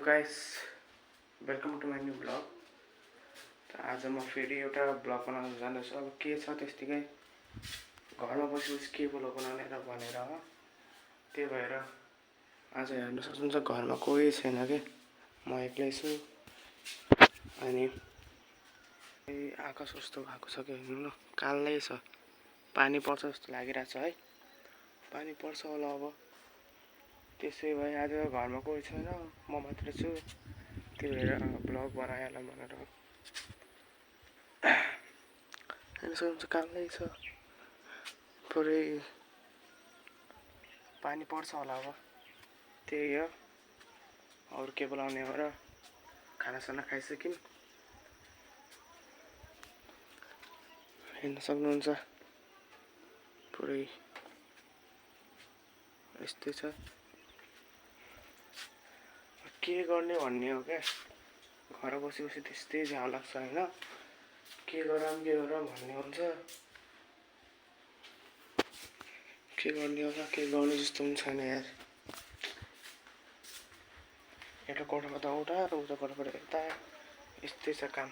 Guys, welcome to my new blog. आज म फेरि एउटा ब्लग बनाउन जाँदैछु। अब के छ त्यस्तिकै घरमा बसी के ब्लग बनाउने र भनेर हो। त्यही भएर आज हेर्न सक्नुहुन्छ घरमा कोही छैन के, म एक्लै छु। अनि आकाश कस्तो भएको छ कि हेर्नु न, कालै छ। पानी पर्छ जस्तो लागिरहेछ है, पानी पर्छ होला अब। त्यसै भए आज घरमा कोही छैन, म मात्र छु। त्यही भएर ब्लग बनाइहालौँ भनेर हेर्न सक्नुहुन्छ कालै छ। पुरै पानी पर्छ होला अब, त्यही हो। अरू के बोलाउने हो र। खानासाना खाइसक्यौँ, हेर्न सक्नुहुन्छ पुरै यस्तै छ। के गर्ने भन्ने हो क्या, घर बसी बसी त्यस्तै झ्याउ लाग्छ होइन। के गरौँ भन्ने हुन्छ। के गर्ने होला, के गर्नु जस्तो पनि छैन यार। एउटा कोठाबाट उता र उता कोठाबाट यता, यस्तै छ काम।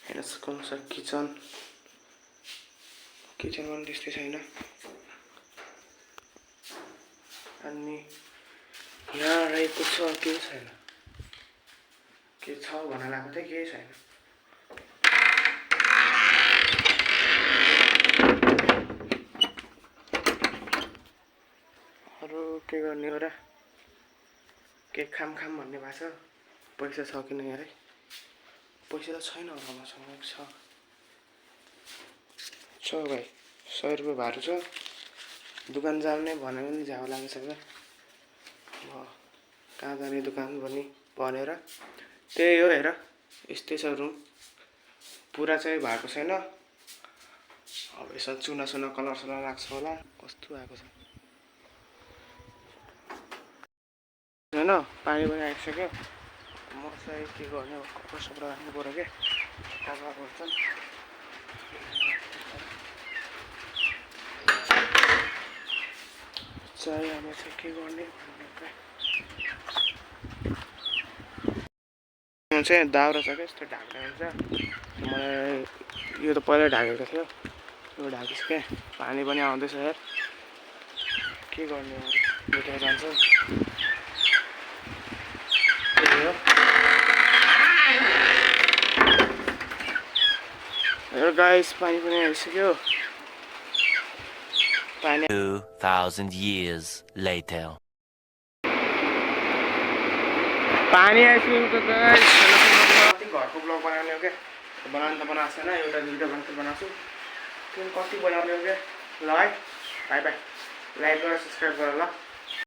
हेर्न सक्नुहुन्छ किचनमा पनि त्यस्तै छैन। अनि यहाँ रहेको छ केही छैन, के छ भन्न लाग्दा चाहिँ केही छैन। अरू के गर्ने हो र, के खाम भन्ने भएको छ। पैसा छ कि नै है, पैसा त छैन होला मसँग। छ भाइ, 100 रुपियाँ भाडा छ। दोकान जाने भने पनि झ्याउ लागेको छ क्या। कहाँ जाने दोकान पनि भनेर त्यही हो। हेर यस्तै छ रुम, पुरा चाहिँ भएको छैन। अब यसमा चुना कलर लाग्छ होला, कस्तो आएको छ होइन। पानी पनि आइसक्यो। म चाहिँ के गर्ने हो, कपडा राख्नु पऱ्यो क्या, कपडा पर्छन्। चाहिँ अब चाहिँ के गर्ने चाहिँ दाउरा छ क्या, यस्तो ढाक्ने हुन्छ। मलाई यो त पहिल्यै ढाकेको थियो, यो ढाकिस् क्या। पानी पनि आउँदैछ यार, के गर्ने हो, भेटेर जान्छ। हेर गाइस, पानी पनि आइसक्यो। 2000 years later. पानी आइसक्यो त गाइस। घरको ब्लग बनाउने हो क्या, बनाउनु त बनाएको छैन। एउटा दुईवटा मात्र बनाउँछु, त्यो कति बनाउने हो क्या। ल है, बाई बाई। लाइक गरेर सब्सक्राइब गर ल।